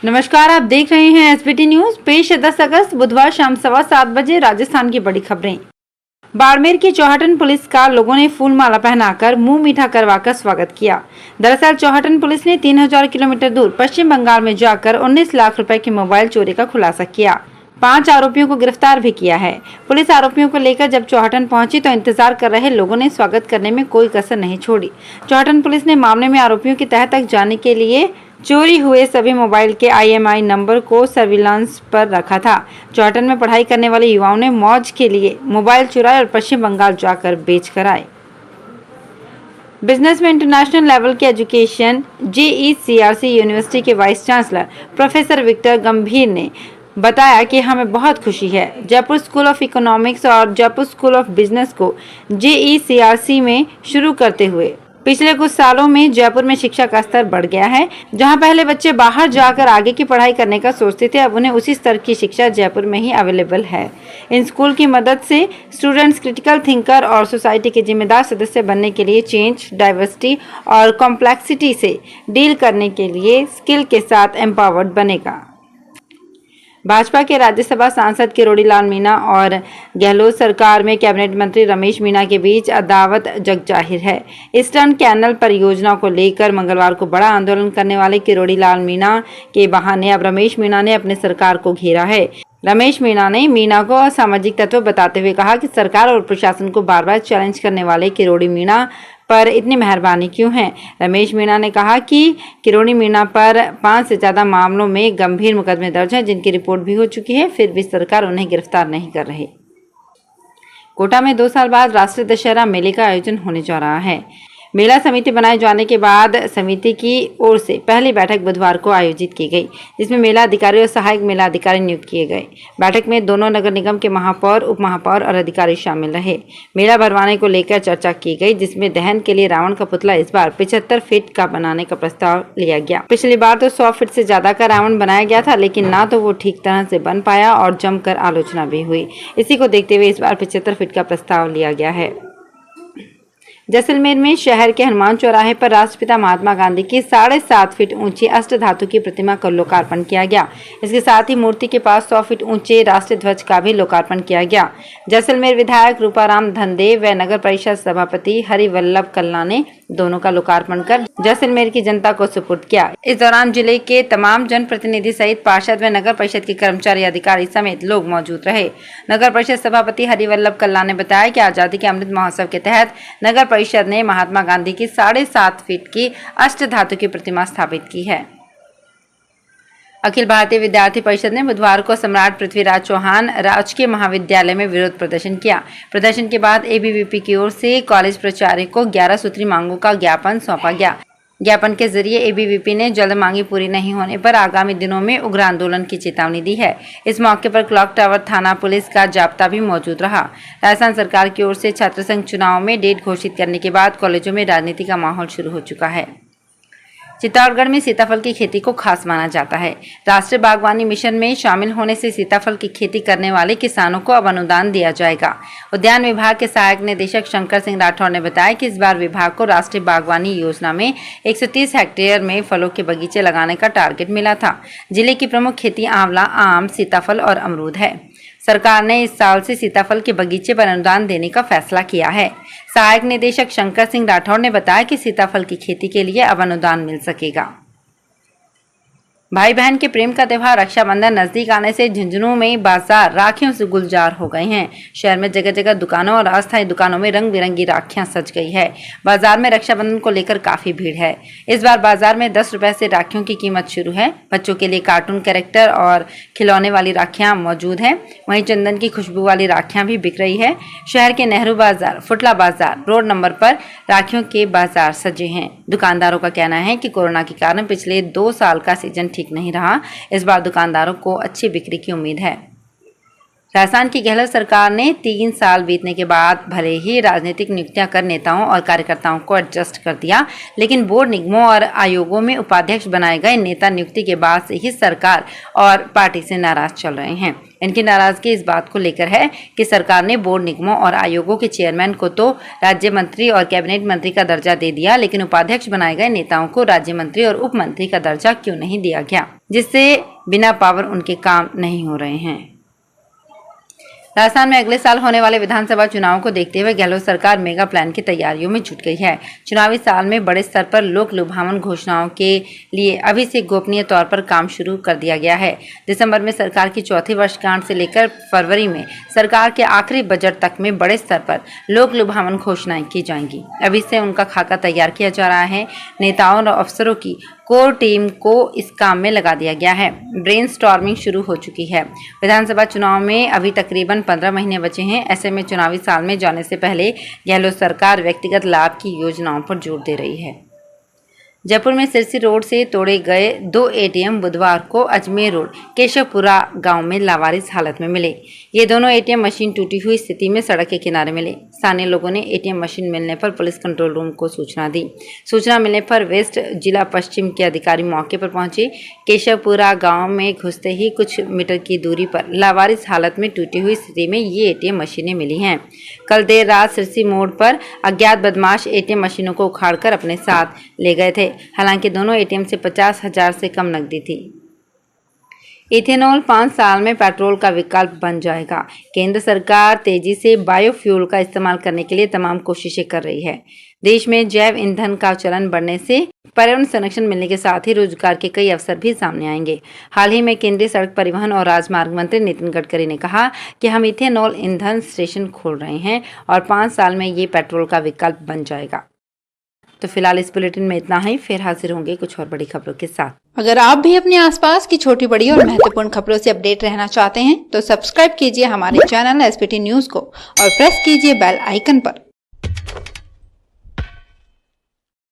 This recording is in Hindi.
नमस्कार, आप देख रहे हैं एसबीटी न्यूज। पेश है 10 अगस्त बुधवार शाम 7:15 बजे राजस्थान की बड़ी खबरें। बाड़मेर की चौहटन पुलिस का लोगों ने फूल माला पहनाकर मुंह मीठा करवाकर स्वागत किया। दरअसल चौहटन पुलिस ने 3000 किलोमीटर दूर पश्चिम बंगाल में जाकर 19 लाख रुपए की मोबाइल चोरी का खुलासा किया। 5 आरोपियों को गिरफ्तार भी किया है। पुलिस आरोपियों को लेकर जब चौहटन पहुंची तो इंतजार कर रहे लोगों ने स्वागत करने में कोई कसर नहीं छोड़ी। चौहटन पुलिस ने मामले में आरोपियों की तह तक जाने के लिए चोरी हुए सभी मोबाइल के IMEI नंबर को सर्विलांस पर रखा था। चौहटन में पढ़ाई करने वाले युवाओं ने मौज के लिए मोबाइल चुराए और पश्चिम बंगाल जाकर बेच कर आए। बिजनेस में इंटरनेशनल लेवल के एजुकेशन JECRC यूनिवर्सिटी के वाइस चांसलर प्रोफेसर विक्टर गंभीर ने बताया कि हमें बहुत खुशी है। जयपुर स्कूल ऑफ इकोनॉमिक्स और जयपुर स्कूल ऑफ बिजनेस को JECRC में शुरू करते हुए पिछले कुछ सालों में जयपुर में शिक्षा का स्तर बढ़ गया है। जहां पहले बच्चे बाहर जाकर आगे की पढ़ाई करने का सोचते थे, अब उन्हें उसी स्तर की शिक्षा जयपुर में ही अवेलेबल है। इन स्कूल की मदद से स्टूडेंट्स क्रिटिकल थिंकर और सोसाइटी के जिम्मेदार सदस्य बनने के लिए चेंज, डाइवर्सिटी और कॉम्प्लेक्सिटी से डील करने के लिए स्किल के साथ एम्पावर्ड बनेगा। भाजपा के राज्यसभा सांसद किरोड़ीलाल मीणा और गहलोत सरकार में कैबिनेट मंत्री रमेश मीणा के बीच अदावत जग जाहिर है। ईस्टर्न कैनल परियोजना को लेकर मंगलवार को बड़ा आंदोलन करने वाले किरोड़ीलाल मीणा के बहाने अब रमेश मीणा ने अपने सरकार को घेरा है। रमेश मीणा ने मीणा को असामाजिक तत्व बताते हुए कहा कि सरकार और प्रशासन को बार बार चैलेंज करने वाले किरोड़ी मीणा पर इतनी मेहरबानी क्यों है। रमेश मीणा ने कहा कि किरोड़ी मीणा पर 5 से ज्यादा मामलों में गंभीर मुकदमे दर्ज हैं, जिनकी रिपोर्ट भी हो चुकी है, फिर भी सरकार उन्हें गिरफ्तार नहीं कर रही। कोटा में 2 साल बाद राष्ट्रीय दशहरा मेले का आयोजन होने जा रहा है। मेला समिति बनाए जाने के बाद समिति की ओर से पहली बैठक बुधवार को आयोजित की गई, जिसमें मेला अधिकारी और सहायक मेला अधिकारी नियुक्त किए गए। बैठक में दोनों नगर निगम के महापौर, उप महापौर और अधिकारी शामिल रहे। मेला भरवाने को लेकर चर्चा की गई, जिसमें दहन के लिए रावण का पुतला इस बार 75 फीट का बनाने का प्रस्ताव लिया गया। पिछली बार तो 100 फीट से ज्यादा का रावण बनाया गया था, लेकिन ना तो वो ठीक तरह से बन पाया और जमकर आलोचना भी हुई। इसी को देखते हुए इस बार 75 फीट का प्रस्ताव लिया गया है। जैसलमेर में शहर के हनुमान चौराहे पर राष्ट्रपिता महात्मा गांधी की 7.5 फीट ऊंची अष्ट धातु की प्रतिमा का लोकार्पण किया गया। इसके साथ ही मूर्ति के पास 100 फीट ऊंचे राष्ट्रीय ध्वज का भी लोकार्पण किया गया। जैसलमेर विधायक रूपाराम धनदेव व नगर परिषद सभापति हरिवल्लभ कल्ला ने दोनों का लोकार्पण कर जैसलमेर की जनता को सुपुर्द किया। इस दौरान जिले के तमाम जनप्रतिनिधि सहित पार्षद व नगर परिषद के कर्मचारी, अधिकारी समेत लोग मौजूद रहे। नगर परिषद सभापति हरिवल्लभ कल्ला ने बताया कि आजादी के अमृत महोत्सव के तहत नगर परिषद ने महात्मा गांधी की 7.5 फीट की अष्ट धातु की प्रतिमा स्थापित की है। अखिल भारतीय विद्यार्थी परिषद ने बुधवार को सम्राट पृथ्वीराज चौहान राजकीय महाविद्यालय में विरोध प्रदर्शन किया। प्रदर्शन के बाद ABVP की ओर से कॉलेज प्राचार्य को 11 सूत्री मांगों का ज्ञापन सौंपा गया। ज्ञापन के जरिए ABVP ने जल्द मांगी पूरी नहीं होने पर आगामी दिनों में उग्र आंदोलन की चेतावनी दी है। इस मौके पर क्लॉक टावर थाना पुलिस का जाब्ता भी मौजूद रहा। राजस्थान सरकार की ओर से छात्र संघ चुनाव में डेट घोषित करने के बाद कॉलेजों में राजनीति का माहौल शुरू हो चुका है। चित्तौड़गढ़ में सीताफल की खेती को खास माना जाता है। राष्ट्रीय बागवानी मिशन में शामिल होने से सीताफल की खेती करने वाले किसानों को अब अनुदान दिया जाएगा। उद्यान विभाग के सहायक निदेशक शंकर सिंह राठौर ने बताया कि इस बार विभाग को राष्ट्रीय बागवानी योजना में 130 हेक्टेयर में फलों के बगीचे लगाने का टारगेट मिला था। जिले की प्रमुख खेती आंवला, आम, सीताफल और अमरूद है। सरकार ने इस साल से सीताफल के बगीचे पर अनुदान देने का फैसला किया है। सहायक निदेशक शंकर सिंह राठौर ने बताया कि सीताफल की खेती के लिए अब अनुदान मिल सकेगा। भाई बहन के प्रेम का त्योहार रक्षाबंधन नजदीक आने से झुंझुनू में बाजार राखियों से गुलजार हो गए हैं। शहर में जगह जगह दुकानों और अस्थायी दुकानों में रंग बिरंगी राखियां सज गई है। बाजार में रक्षाबंधन को लेकर काफी भीड़ है। इस बार बाजार में 10 रुपए से राखियों की कीमत शुरू है। बच्चों के लिए कार्टून कैरेक्टर और खिलौने वाली राखियां मौजूद हैं। वहीं चंदन की खुशबू वाली राखियां भी बिक रही है। शहर के नेहरू बाजार, फुटला बाजार, रोड नंबर पर राखियों के बाजार सजे हैं। दुकानदारों का कहना है कि कोरोना के कारण पिछले 2 साल का सीजन ठीक नहीं रहा। इस बार दुकानदारों को अच्छी बिक्री की उम्मीद है। राजस्थान की गहलोत सरकार ने 3 साल बीतने के बाद भले ही राजनीतिक नियुक्तियां कर नेताओं और कार्यकर्ताओं को एडजस्ट कर दिया, लेकिन बोर्ड निगमों और आयोगों में उपाध्यक्ष बनाए गए नेता नियुक्ति के बाद से ही सरकार और पार्टी से नाराज चल रहे हैं। इनकी नाराजगी इस बात को लेकर है कि सरकार ने बोर्ड निगमों और आयोगों के चेयरमैन को तो राज्य मंत्री और कैबिनेट मंत्री का दर्जा दे दिया, लेकिन उपाध्यक्ष बनाए गए नेताओं को राज्य मंत्री और उप मंत्री का दर्जा क्यों नहीं दिया गया, जिससे बिना पावर उनके काम नहीं हो रहे हैं। राजस्थान में अगले साल होने वाले विधानसभा चुनाव को देखते हुए गहलोत सरकार मेगा प्लान की तैयारियों में जुट गई है। चुनावी साल में बड़े स्तर पर लोक लुभावन घोषणाओं के लिए अभी से गोपनीय तौर पर काम शुरू कर दिया गया है। दिसंबर में सरकार की चौथी वर्षगांठ से लेकर फरवरी में सरकार के आखिरी बजट तक में बड़े स्तर पर लोक लुभावन घोषणाएं की जाएंगी। अभी से उनका खाका तैयार किया जा रहा है। नेताओं और अफसरों की कोर टीम को इस काम में लगा दिया गया है। ब्रेनस्टॉर्मिंग शुरू हो चुकी है। विधानसभा चुनाव में अभी तकरीबन 15 महीने बचे हैं। ऐसे में चुनावी साल में जाने से पहले गहलोत सरकार व्यक्तिगत लाभ की योजनाओं पर जोर दे रही है। जयपुर में सिरसी रोड से तोड़े गए 2 एटीएम बुधवार को अजमेर रोड केशवपुरा गांव में लावारिस हालत में मिले। ये दोनों एटीएम मशीन टूटी हुई स्थिति में सड़क के किनारे मिले। स्थानीय लोगों ने एटीएम मशीन मिलने पर पुलिस कंट्रोल रूम को सूचना दी। सूचना मिलने पर वेस्ट जिला पश्चिम के अधिकारी मौके पर पहुंचे। केशवपुरा गांव में घुसते ही कुछ मीटर की दूरी पर लावारिस हालत में टूटी हुई स्थिति में ये एटीएम मशीनें मिली हैं। कल देर रात सिरसी मोड़ पर अज्ञात बदमाश एटीएम मशीनों को उखाड़कर अपने साथ ले गए थे। हालांकि दोनों एटीएम से 50,000 से कम नकदी थी। इथेनॉल 5 साल में पेट्रोल का विकल्प बन जाएगा। केंद्र सरकार तेजी से बायोफ्यूल का इस्तेमाल करने के लिए तमाम कोशिशें कर रही है। देश में जैव ईंधन का चलन बढ़ने से पर्यावरण संरक्षण मिलने के साथ ही रोजगार के कई अवसर भी सामने आएंगे। हाल ही में केंद्रीय सड़क परिवहन और राजमार्ग मंत्री नितिन गडकरी ने कहा कि हम इथेनॉल ईंधन स्टेशन खोल रहे हैं और 5 साल में ये पेट्रोल का विकल्प बन जाएगा। तो फिलहाल इस बुलेटिन में इतना ही। फिर हाजिर होंगे कुछ और बड़ी खबरों के साथ। अगर आप भी अपने आसपास की छोटी बड़ी और महत्वपूर्ण खबरों से अपडेट रहना चाहते हैं तो सब्सक्राइब कीजिए हमारे चैनल SPT न्यूज को और प्रेस कीजिए बेल आइकन पर।